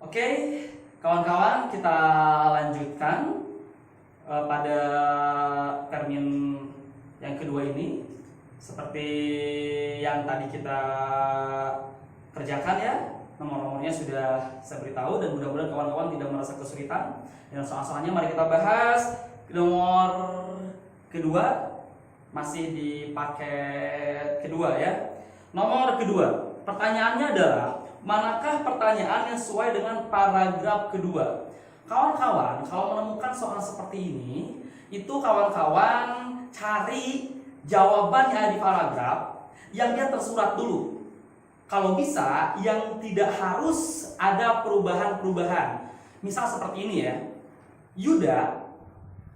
Oke, kawan-kawan, kita lanjutkan pada termin yang kedua ini. Seperti yang tadi kita kerjakan ya, nomor-nomornya sudah saya beritahu dan mudah-mudahan kawan-kawan tidak merasa kesulitan. Dan soal-soalnya mari kita bahas nomor kedua, masih di paket kedua ya. Nomor kedua, pertanyaannya adalah manakah pertanyaan yang sesuai dengan paragraf kedua? Kawan-kawan, kalau menemukan soal seperti ini, itu kawan-kawan cari jawaban yang ada di paragraf yang dia tersurat dulu. Kalau bisa, yang tidak harus ada perubahan-perubahan. Misal seperti ini ya, Yuda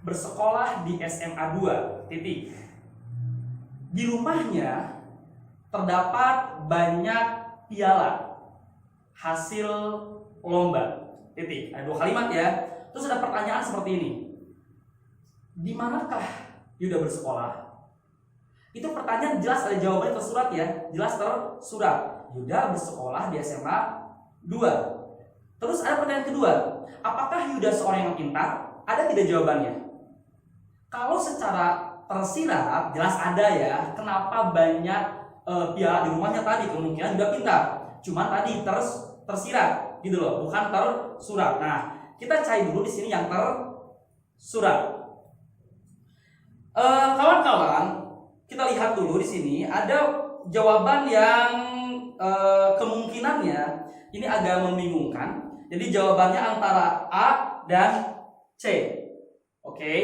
bersekolah di SMA 2, titik. Di rumahnya terdapat banyak piala hasil lomba, titik. Ada 2 kalimat ya. Terus ada pertanyaan seperti ini, di manakah Yuda bersekolah? Itu pertanyaan jelas ada jawabannya tersurat ya, jelas tersurat. Yuda bersekolah di SMA 2. Terus ada pertanyaan kedua, apakah Yuda seorang yang pintar? Ada tidak jawabannya? Kalau secara tersirat jelas ada ya. Kenapa banyak piala di rumahnya tadi? Kemungkinan Yuda pintar. Cuman tadi tersirat gitu loh, bukan tersurat. Nah, kita cari dulu di sini yang tersurat. Kawan-kawan, kita lihat dulu di sini ada jawaban yang kemungkinannya ini agak membingungkan. Jadi jawabannya antara A dan C. Oke,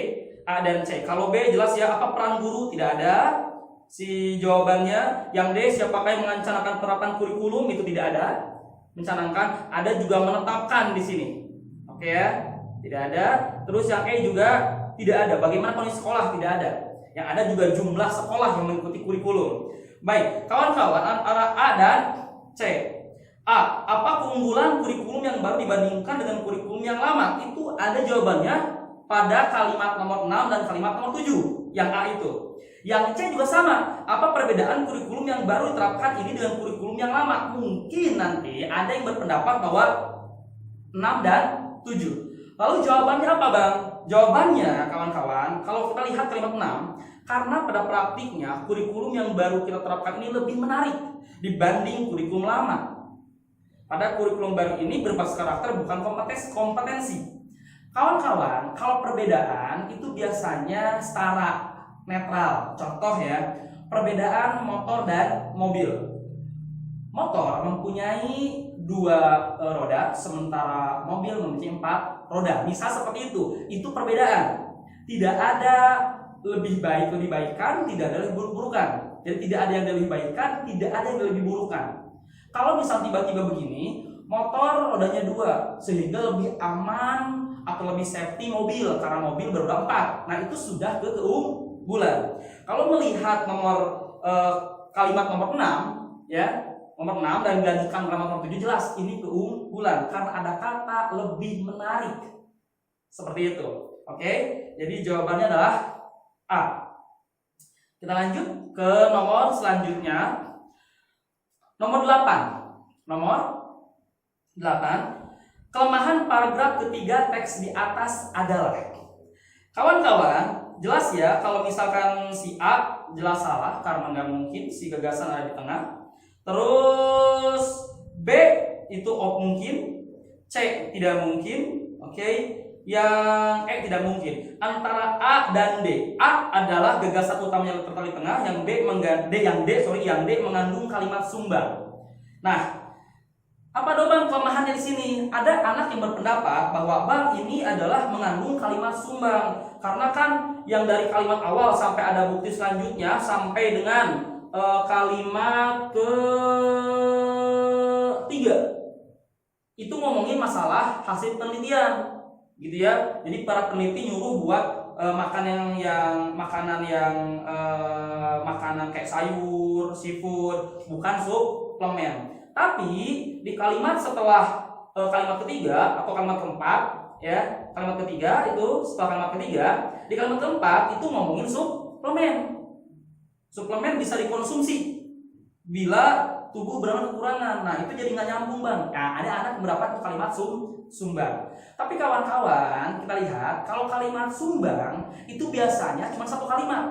A dan C. Kalau B jelas ya, apa peran guru? Tidak ada. Si jawabannya. Yang D, siapakah yang mencanangkan penerapan kurikulum? Itu tidak ada. Mencanangkan, ada juga menetapkan di sini. Oke ya, tidak ada. Terus yang E juga tidak ada. Bagaimana kondisi sekolah? Tidak ada. Yang ada juga jumlah sekolah yang mengikuti kurikulum. Baik, kawan-kawan, antara A dan C. A, apa keunggulan kurikulum yang baru dibandingkan dengan kurikulum yang lama? Itu ada jawabannya pada kalimat nomor 6 dan kalimat nomor 7. Yang A itu. Yang C juga sama. Apa perbedaan kurikulum yang baru diterapkan ini dengan kurikulum yang lama? Mungkin nanti ada yang berpendapat bahwa 6 dan 7. Lalu jawabannya apa, Bang? Jawabannya, kawan-kawan, kalau kita lihat kalimat 6, karena pada praktiknya kurikulum yang baru kita terapkan ini lebih menarik dibanding kurikulum lama. Pada kurikulum baru ini berbasis karakter bukan kompetensi. Kawan-kawan, kalau perbedaan itu biasanya setara, netral. Contoh ya, perbedaan motor dan mobil. Motor mempunyai 2 roda, sementara mobil mempunyai 4 roda. Misal seperti itu perbedaan. Tidak ada lebih baikan, tidak ada lebih buruk-burukan. Jadi tidak ada yang lebih baikan, tidak ada yang lebih burukan. Kalau misal tiba-tiba begini, motor rodanya 2, sehingga lebih aman atau lebih safety mobil, karena mobil beroda 4. Nah, itu sudah keunggulan. Kalau melihat kalimat nomor 6 ya, nomor 6 dan dilanjutkan kalimat nomor 7, jelas ini keunggulan karena ada kata lebih menarik. Seperti itu. Oke? Jadi jawabannya adalah A. Kita lanjut ke nomor selanjutnya. Nomor 8. Nomor 8. Kelemahan paragraf ketiga teks di atas adalah. Kawan-kawan, jelas ya kalau misalkan si A jelas salah karena nggak mungkin si gagasan ada di tengah. Terus B itu mungkin, C tidak mungkin, oke? Yang E tidak mungkin. Antara A dan D. A adalah gagasan utama yang terletak di tengah, yang D mengandung kalimat sumbang. Nah, apa Bang kelemahannya di sini? Ada anak yang berpendapat bahwa Bang ini adalah mengandung kalimat sumbang. Karena kan yang dari kalimat awal sampai ada bukti selanjutnya sampai dengan kalimat ketiga itu ngomongin masalah hasil penelitian. Gitu ya. Jadi para peneliti nyuruh buat makanan kayak sayur, seafood, bukan suplemen. Tapi di kalimat setelah kalimat ketiga atau kalimat keempat ya, kalimat ketiga itu setelah kalimat ketiga, di kalimat keempat itu ngomongin suplemen. Suplemen bisa dikonsumsi bila tubuh beranak kekurangan. Nah, itu jadi nggak nyambung, Bang. Nah, ada anak berapa tuh kalimat sumbang. Tapi kawan-kawan, kita lihat kalau kalimat sumbang itu biasanya cuma satu kalimat.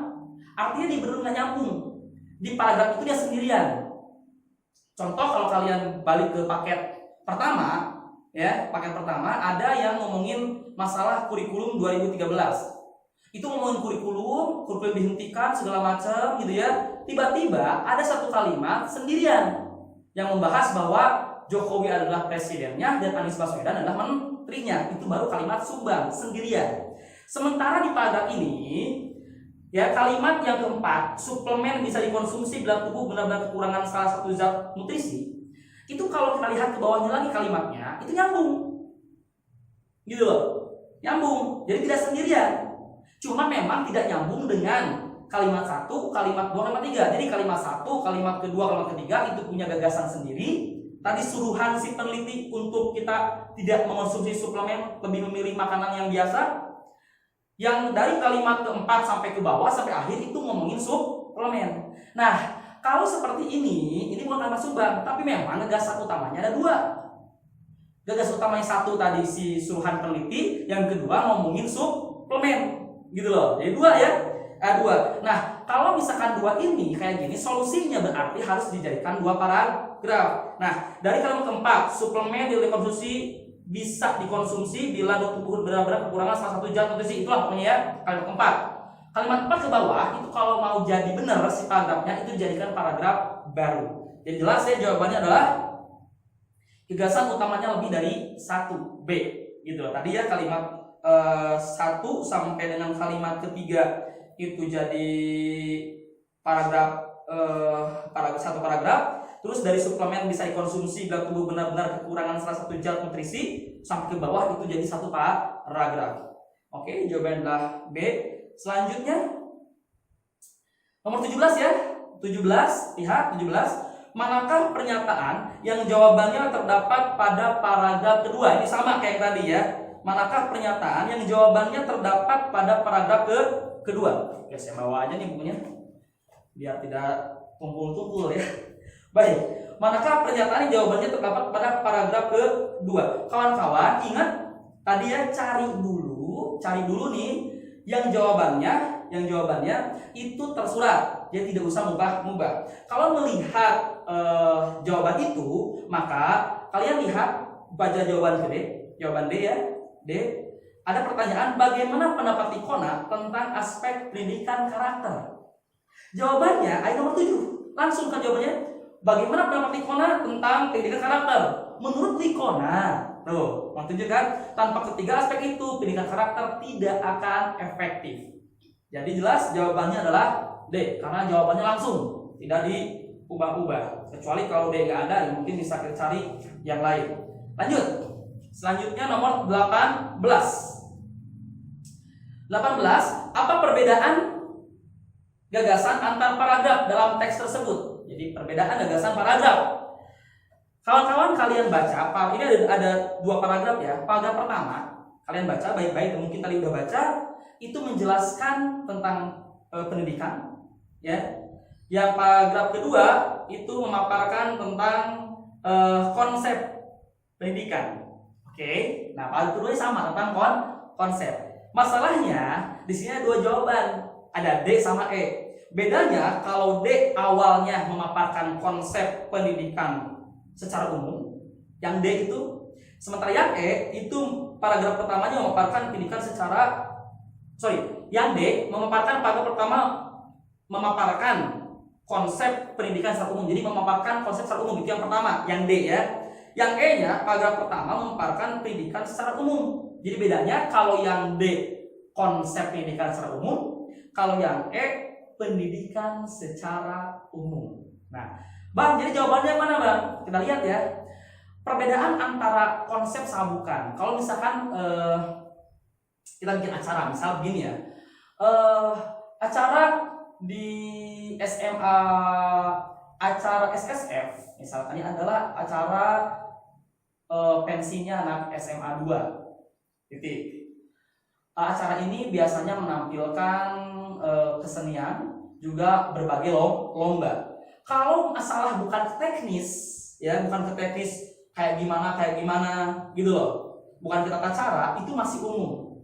Artinya dia benar nggak nyambung. Di paragraf itu dia sendirian. Contoh kalau kalian balik ke paket pertama, ya, paket pertama ada yang ngomongin masalah kurikulum 2013. Itu ngomongin kurikulum dihentikan segala macam gitu ya. Tiba-tiba ada satu kalimat sendirian yang membahas bahwa Jokowi adalah presidennya dan Anies Baswedan adalah menterinya. Itu baru kalimat sumbang sendirian. Sementara di paragraf ini ya, kalimat yang keempat, suplemen bisa dikonsumsi bila tubuh benar-benar kekurangan salah satu zat nutrisi. Itu kalau kita lihat ke bawahnya lagi kalimatnya, itu nyambung. Gitu loh. Nyambung. Jadi tidak sendirian. Cuma memang tidak nyambung dengan kalimat 1, kalimat 2, kalimat 3. Jadi kalimat 1, kalimat kedua, kalimat ketiga itu punya gagasan sendiri. Tadi suruhan si peneliti untuk kita tidak mengonsumsi suplemen, lebih memilih makanan yang biasa. Yang dari kalimat keempat sampai ke bawah sampai akhir itu ngomongin suplemen. Nah, kalau seperti ini bukan kalimat sumbang, tapi memang gagasan utamanya ada dua. Gagasan utamanya satu tadi si suruhan peneliti, yang kedua ngomongin suplemen. Gitu loh, jadi dua ya, dua. Nah, kalau misalkan dua ini kayak gini, solusinya berarti harus dijadikan dua paragraf. Nah, dari kalimat keempat, suplemen bisa dikonsumsi bila tubuh benar-benar kekurangan salah satu zat nutrisi, itulah pokoknya ya kalimat keempat. Kalimat 4 ke bawah itu kalau mau jadi benar si paragrafnya itu dijadikan paragraf baru. Jadi jelas ya jawabannya adalah gagasan utamanya lebih dari 1B gitu loh. Tadi ya kalimat 1 sampai dengan kalimat ketiga itu jadi paragraf satu paragraf. Terus dari suplemen bisa dikonsumsi bila tubuh benar-benar kekurangan salah satu zat nutrisi sampai ke bawah itu jadi satu paragraf. Oke, jawabannya adalah B. Selanjutnya nomor 17 ya. 17, lihat 17. Manakah pernyataan yang jawabannya terdapat pada paragraf kedua? Ini sama kayak tadi ya. Manakah pernyataan yang jawabannya terdapat pada paragraf kedua? Oke, saya bawa aja nih bukunya biar tidak tumpul-tumpul ya. Baik, manakah pernyataan yang jawabannya terdapat pada paragraf kedua? Kawan-kawan ingat tadi ya, cari dulu nih yang jawabannya itu tersurat. Jadi tidak usah mubah. Kalau melihat jawaban itu, maka kalian lihat baca jawaban D ya. D. Ada pertanyaan, bagaimana pendapat Ikona tentang aspek pendidikan karakter? Jawabannya ayat nomor 7. Langsung kan jawabannya. Bagaimana pendapat Ikona tentang pendidikan karakter? Menurut Ikona, tuh, menunjukkan tanpa ketiga aspek itu pendidikan karakter tidak akan efektif. Jadi jelas jawabannya adalah D, karena jawabannya langsung, tidak diubah-ubah. Kecuali kalau D nggak ada, ya mungkin bisa kita cari yang lain. Lanjut. Selanjutnya nomor 18. Apa perbedaan gagasan antar paragraf dalam teks tersebut? Jadi perbedaan gagasan paragraf. Kawan-kawan kalian baca, ini ada dua paragraf ya. Paragraf pertama, kalian baca baik-baik, mungkin tadi udah baca, itu menjelaskan tentang pendidikan, ya. Yang paragraf kedua itu memaparkan tentang konsep pendidikan. Oke, nah paragraf kedua sama tentang konsep. Masalahnya di sini ada dua jawaban, ada D sama E. Bedanya kalau D awalnya memaparkan konsep pendidikan secara umum, yang D itu, sementara yang E itu paragraf pertamanya memaparkan pendidikan yang D memaparkan paragraf pertama memaparkan konsep pendidikan secara umum. Jadi memaparkan konsep secara umum itu yang pertama, yang D ya. Yang E-nya paragraf pertama memaparkan pendidikan secara umum. Jadi bedanya kalau yang D konsep pendidikan secara umum, kalau yang E pendidikan secara umum. Nah, Bang, jadi jawabannya mana, Bang? Kita lihat ya. Perbedaan antara konsep sama bukan. Kalau misalkan kita bikin acara, misal begini ya. Acara di SMA, acara SSF, misalkan ini adalah acara pensinya anak SMA 2. Titik. Acara ini biasanya menampilkan kesenian, juga berbagai lomba. Kalau masalah bukan ke teknis, ya bukan ke teknis kayak gimana gitu loh, bukan ke tata cara, itu masih umum.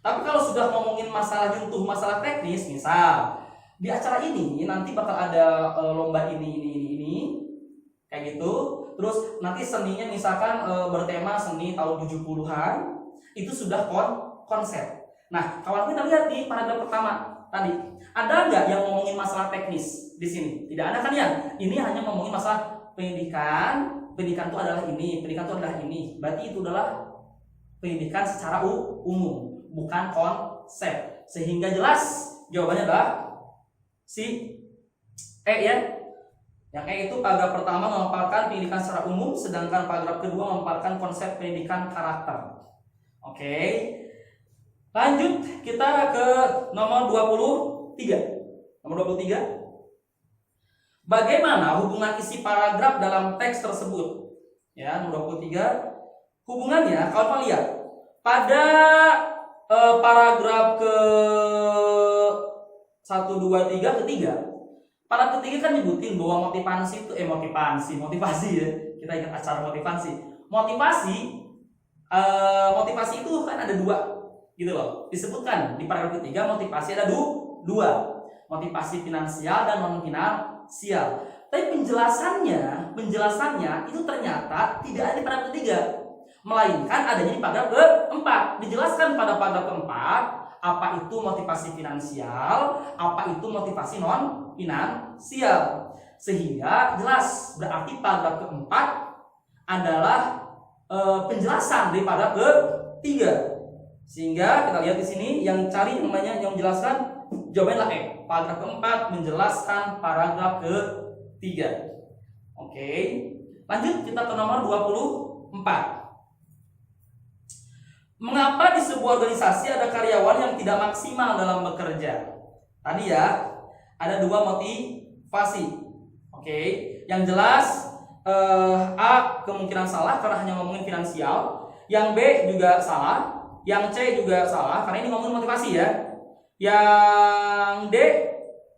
Tapi kalau sudah ngomongin masalah nyentuh masalah teknis, misal di acara ini nanti bakal ada lomba ini kayak gitu. Terus nanti seninya misalkan bertema seni tahun 70-an, itu sudah konsep. Nah, kawan kita lihat di paragraf pertama tadi, ada nggak yang ngomongin masalah teknis di sini? Tidak ada kan ya? Ini hanya ngomongin masalah pendidikan. Pendidikan itu adalah ini, pendidikan itu adalah ini. Berarti itu adalah pendidikan secara umum, bukan konsep. Sehingga jelas jawabannya adalah si E ya. Yang E itu paragraf pertama memaparkan pendidikan secara umum, sedangkan paragraf kedua memaparkan konsep pendidikan karakter. Oke. Lanjut kita ke nomor 23. Nomor 23. Bagaimana hubungan isi paragraf dalam teks tersebut? Ya, nomor 23. Hubungannya kalau lihat pada paragraf ke 1 2 3 ketiga. Paragraf ketiga kan nyebutin bahwa motivasi itu motivasi ya. Kita ingat acara motivasi. Motivasi itu kan ada dua gitu loh. Disebutkan di paragraf ketiga motivasi ada dua. Motivasi finansial dan non finansial. Tapi penjelasannya itu ternyata tidak ada di paragraf ketiga, melainkan adanya di paragraf keempat. Dijelaskan pada paragraf keempat apa itu motivasi finansial, apa itu motivasi non finansial. Sehingga jelas berarti paragraf keempat adalah penjelasan dari paragraf ketiga. Sehingga kita lihat di sini yang cari namanya yang menjelaskan jawabannya E. Paragraf keempat menjelaskan paragraf ketiga. Oke. Lanjut kita ke nomor 24. Mengapa di sebuah organisasi ada karyawan yang tidak maksimal dalam bekerja? Tadi ya, ada dua motivasi. Oke. Yang jelas A kemungkinan salah karena hanya ngomongin finansial. Yang B juga salah. Yang C juga salah karena ini ngomongin motivasi ya. Yang D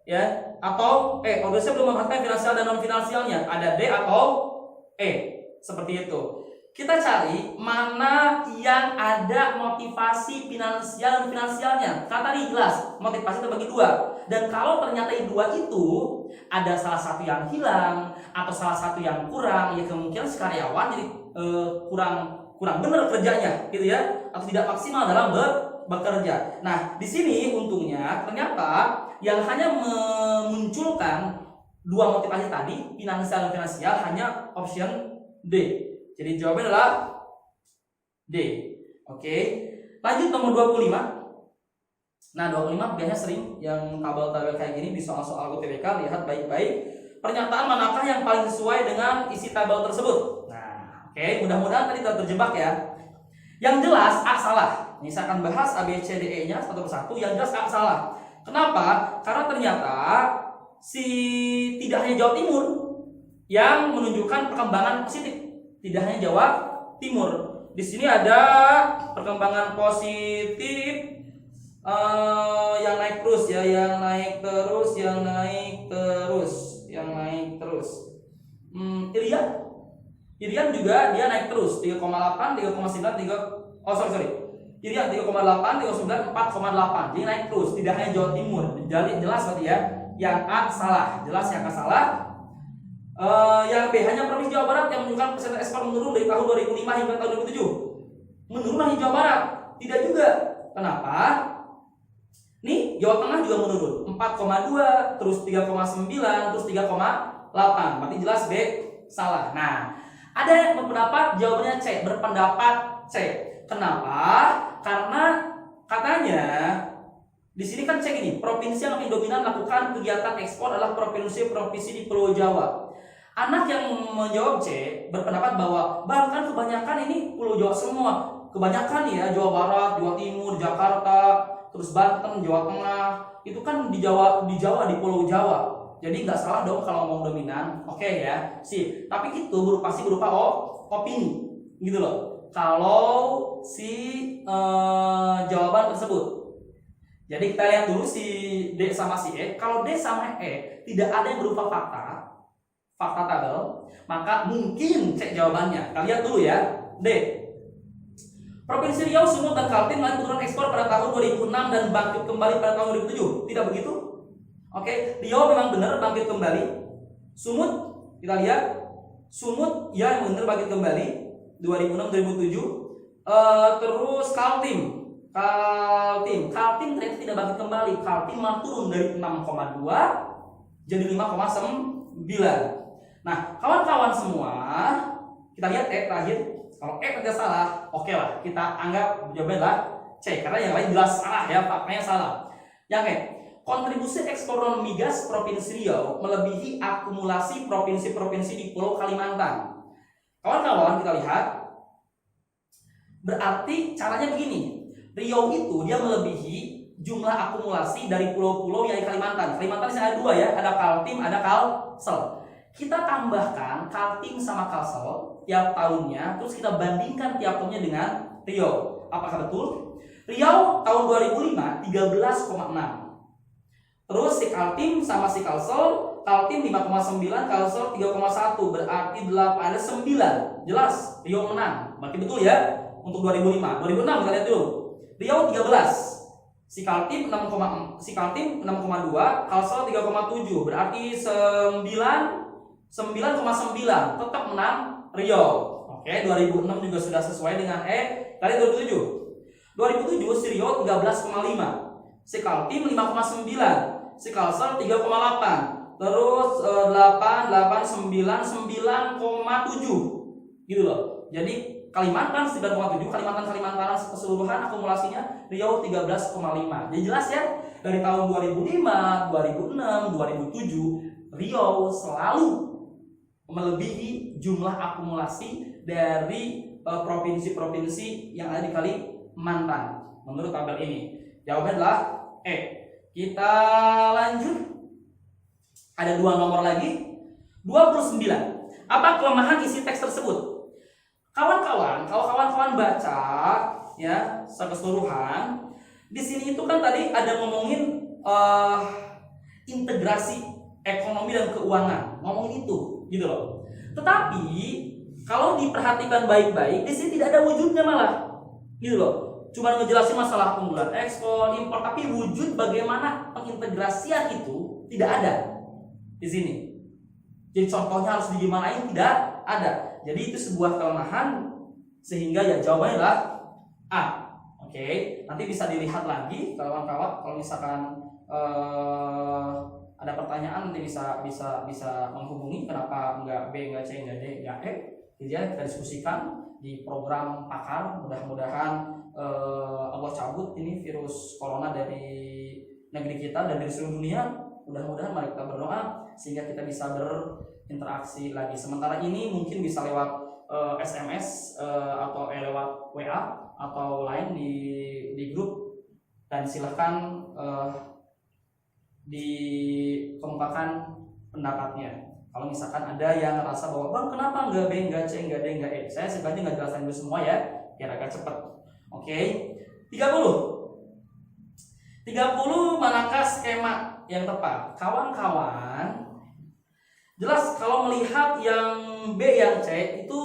ya atau E, organisasi belum memperhatikan finansial dan non finansialnya. Ada D atau E. Seperti itu. Kita cari mana yang ada motivasi finansial dan finansialnya. Karena tadi jelas motivasi terbagi dua. Dan kalau ternyata dua itu ada salah satu yang hilang atau salah satu yang kurang, ya kemungkinan si karyawan jadi kurang benar kerjanya gitu ya, atau tidak maksimal dalam bekerja. Nah, di sini untungnya ternyata yang hanya memunculkan dua motivasi tadi, finansial dan finansial, hanya option D. Jadi jawabannya adalah D. Oke. Lanjut nomor 25. Nah, 25 biasanya sering yang tabel-tabel kayak gini di soal-soal UTBK, lihat baik-baik pernyataan manakah yang paling sesuai dengan isi tabel tersebut. Nah, oke, mudah-mudahan tadi terjebak ya. Yang jelas A salah. Ini saya akan bahas A, B, C, D, E-nya satu persatu. Yang jelas A salah. Kenapa? Karena ternyata tidak hanya Jawa Timur yang menunjukkan perkembangan positif. Tidak hanya Jawa Timur. Di sini ada perkembangan positif yang naik terus ya, yang naik terus. Irian juga dia naik terus 3,8, 3,9, Irian 3,8, 3,9, 4,8. Jadi naik terus, tidak hanya Jawa Timur. Jadi jelas berarti ya. Yang A salah, jelas yang A salah. Yang B hanya Provinsi Jawa Barat yang menunjukkan persentase ekspor menurun dari tahun 2005 hingga tahun 2007. Menurun lagi Jawa Barat. Tidak juga. Kenapa? Nih Jawa Tengah juga menurun 4,2, terus 3,9, terus 3,8. Berarti jelas B salah. Nah, ada yang berpendapat jawabannya C, berpendapat C. Kenapa? Karena katanya di sini kan C gini, provinsi yang lebih dominan lakukan kegiatan ekspor adalah provinsi-provinsi di Pulau Jawa. Anak yang menjawab C berpendapat bahwa bahkan kebanyakan ini Pulau Jawa semua. Kebanyakan ya Jawa Barat, Jawa Timur, Jakarta, terus Banten, Jawa Tengah, itu kan di Jawa di Pulau Jawa. Jadi nggak salah dong kalau ngomong dominan. Oke ya, sih. Tapi itu berupa opini, gitu loh. Kalau si jawaban tersebut. Jadi kita lihat dulu si D sama si E. Kalau D sama E tidak ada yang berupa fakta, fakta tabel, maka mungkin C jawabannya. Kita lihat dulu ya. D. Provinsi Riau, Sumut, dan Kaltim mengalami penurunan ekspor pada tahun 2006 dan bangkit kembali pada tahun 2007. Tidak begitu? Oke, Riau memang benar bangkit kembali. Sumut, kita lihat. Sumut ya yang benar bangkit kembali 2006-2007. Terus Kaltim ternyata tidak bangkit kembali. Kaltim malah turun dari 6,2 jadi 5,9. Nah, kawan-kawan semua, kita lihat E terakhir. Kalau E tidak salah, oke lah, kita anggap jawabannya adalah C karena yang lain jelas salah ya, faktanya salah. Yang E, kontribusi ekspor non migas Provinsi Riau melebihi akumulasi provinsi-provinsi di Pulau Kalimantan. Kawan-kawan, kita lihat. Berarti caranya begini. Riau itu dia melebihi jumlah akumulasi dari pulau-pulau yang di Kalimantan. Kalimantan di ada dua ya, ada Kaltim, ada Kalsel. Kita tambahkan Kaltim sama Kalsel tiap tahunnya, terus kita bandingkan tiap tahunnya dengan Riau. Apakah betul? Riau tahun 2005 13,6. Terus si Kaltim sama si Kalsel, Kaltim 5,9, Kalsel 3,1, berarti 8 ada 9. Jelas Riau menang. Berarti betul ya untuk 2005. 2006 kita lihat dulu. Riau 13. Si Kaltim 6,2, Kalsel 3,7, berarti 9,9, tetap menang Riau. Oke, 2006 juga sudah sesuai dengan E. Kali 2007 si Riau 13,5, si Kaltim 5,9, si Kalsel 3,8, terus 8, 9, 9,7 gitu loh. Jadi Kalimantan 9,7, Kalimantan keseluruhan akumulasinya Riau 13,5. Jadi jelas ya, dari tahun 2005, 2006, 2007 Riau selalu melebihi jumlah akumulasi dari provinsi-provinsi yang ada di Kalimantan menurut tabel ini. Jawabannya adalah E. Kita lanjut. Ada dua nomor lagi. 29. Apa kelemahan isi teks tersebut? Kawan-kawan, kalau kawan-kawan baca ya sekeseluruhan, di sini itu kan tadi ada ngomongin integrasi ekonomi dan keuangan, ngomongin itu, gitu loh. Tetapi kalau diperhatikan baik-baik, di sini tidak ada wujudnya malah, gitu loh. Cuma ngejelasin masalah penggunaan ekspor, impor, tapi wujud bagaimana pengintegrasian itu tidak ada di sini. Jadi contohnya harus digimanain tidak ada. Jadi itu sebuah kelemahan sehingga ya jawabannya adalah A. Oke, nanti bisa dilihat lagi kawan-kawan kalau misalkan ada pertanyaan nanti bisa menghubungi kenapa enggak B, enggak C, enggak D, enggak E. Jadi ya, kita diskusikan di program pakar. Mudah-mudahan Allah cabut ini virus corona dari negeri kita dan dari seluruh dunia. Mudah-mudahan mari kita berdoa sehingga kita bisa berinteraksi lagi. Sementara ini mungkin bisa lewat SMS atau lewat WA atau lain di grup, dan silahkan dikemukakan pendapatnya. Kalau misalkan ada yang ngerasa bahwa bang kenapa nggak B, nggak C, nggak D, nggak E, saya sengaja nggak jelasin dulu semua ya biar agak cepat. Oke, 30 manakah skema yang tepat? Kawan-kawan, jelas kalau melihat yang B yang C itu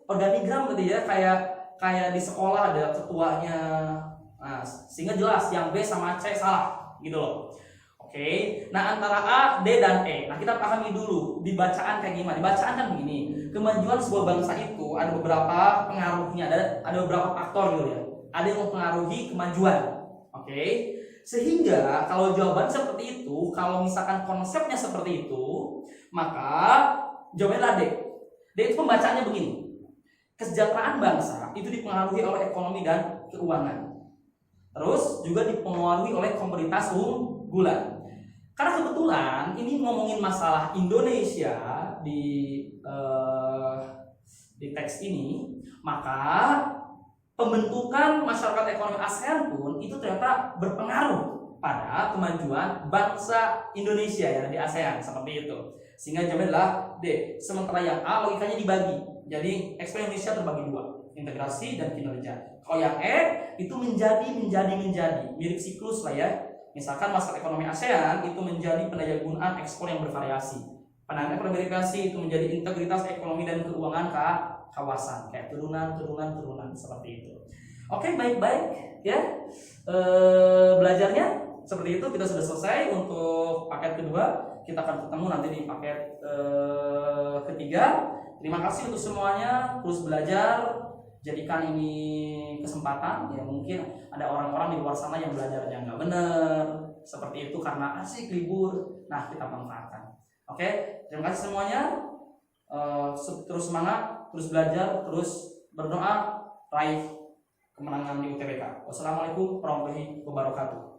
organigram tadi ya, kayak di sekolah ada ketuanya. Nah, sehingga jelas yang B sama C salah gitu loh. Oke. Nah, antara A, D dan E. Nah, kita pahami dulu di bacaan kayak gimana. Di bacaan kan begini. Kemajuan sebuah bangsa itu ada beberapa pengaruhnya, ada beberapa faktor gitu ya. Ada yang mempengaruhi kemajuan. Oke. Sehingga kalau jawaban seperti itu, kalau misalkan konsepnya seperti itu, maka jawabannya adalah D. D itu pembacaannya begini. Kesejahteraan bangsa itu dipengaruhi oleh ekonomi dan keuangan. Terus juga dipengaruhi oleh komoditas unggulan. Karena kebetulan ini ngomongin masalah Indonesia di teks ini, maka pembentukan masyarakat ekonomi ASEAN pun itu ternyata berpengaruh pada kemajuan bangsa Indonesia ya di ASEAN seperti itu. Sehingga jawabannya adalah D. Sementara yang A logikanya dibagi. Jadi ekspor Indonesia terbagi dua, integrasi dan kinerja. Kalau yang E itu menjadi mirip siklus lah ya. Misalkan masyarakat ekonomi ASEAN itu menjadi pendayagunaan ekspor yang bervariasi. Penanganan verifikasi itu menjadi integritas ekonomi dan keuangan kawasan, kayak turunan seperti itu. Oke, baik ya. Belajarnya seperti itu, kita sudah selesai untuk paket kedua. Kita akan ketemu nanti di paket ketiga. Terima kasih untuk semuanya, terus belajar, jadikan ini kesempatan. Ya mungkin ada orang-orang di luar sana yang belajarnya nggak benar seperti itu karena asik libur. Nah, kita manfaatkan. Oke, terima kasih semuanya. Terus semangat, terus belajar, terus berdoa, raih kemenangan di UTBK. Wassalamualaikum warahmatullahi wabarakatuh.